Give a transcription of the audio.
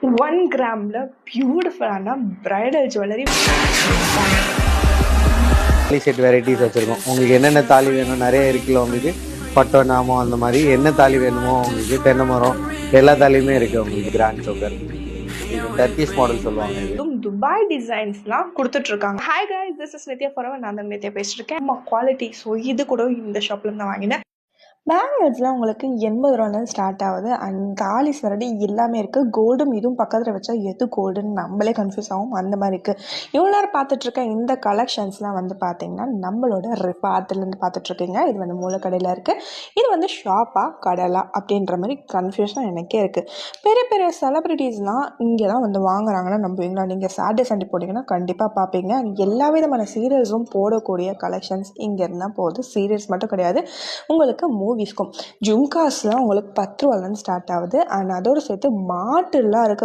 1 கிராமில் பியூட்டிஃபுல்லான bridal jewellery தாலி set varieties வச்சுருக்கோம். உங்களுக்கு என்னென்ன தாலி வேணும் நிறைய இருக்குல்ல. உங்களுக்கு பட்டோ நாமம் அந்த மாதிரி என்ன தாலி வேணுமோ உங்களுக்கு தென்னை மரம் எல்லா தாலியுமே இருக்குது. உங்களுக்கு கிராண்ட் சோக்கர் இது டர்க்கிஷ் மாடல் சொல்லுவாங்க. இது துபாய் டிசைன்ஸ்லாம் கொடுத்துட்ருக்காங்க. Hi guys, this is Nithya forever. நான் தான் நித்யா பேசியிருக்கேன். நம்ம குவாலிட்டி. ஸோ இது கூட இந்த ஷாப்பில் தான் வாங்கினேன். பேங்கிள்ஸ்லாம் உங்களுக்கு 80 ரூபாலேருந்து ஸ்டார்ட் ஆகுது. அண்ட் தாலி சரடி எல்லாமே இருக்குது. கோல்டும் இதுவும் பக்கத்தில் வச்சா எது கோல்டுன்னு நம்மளே கன்ஃபியூஸ் ஆகும். அந்த மாதிரி இருக்குது. இவ்வளோ நேரம் பார்த்துட்ருக்க இந்த கலெக்ஷன்ஸ்லாம் வந்து பார்த்திங்கன்னா நம்மளோட ரிஃபாத்துலேருந்து பார்த்துட்ருக்கீங்க. இது வந்து மூலக்கடையில் இருக்குது. இது வந்து ஷாப்பா கடலா அப்படின்ற மாதிரி கன்ஃபியூஷன் எனக்கே இருக்குது. பெரிய பெரிய செலிப்ரிட்டிஸ்லாம் இங்கே தான் வந்து வாங்குறாங்கன்னா நம்புவீங்களா? நீங்கள் சாட்டர்டே சண்டே போட்டிங்கன்னா கண்டிப்பாக பார்ப்பீங்க. எல்லா விதமான சீரியல்ஸும் போடக்கூடிய கலெக்ஷன்ஸ் இங்கே இருந்தால் போகுது. சீரியல்ஸ் மட்டும் கிடையாது, உங்களுக்கு மூவிஸ்க்கும் ஜும்காஸ்லாம் உங்களுக்கு 10 ரூபாலேருந்து ஸ்டார்ட் ஆகுது. அண்ட் அதோடு சேர்த்து மாட்டுலாம் இருக்க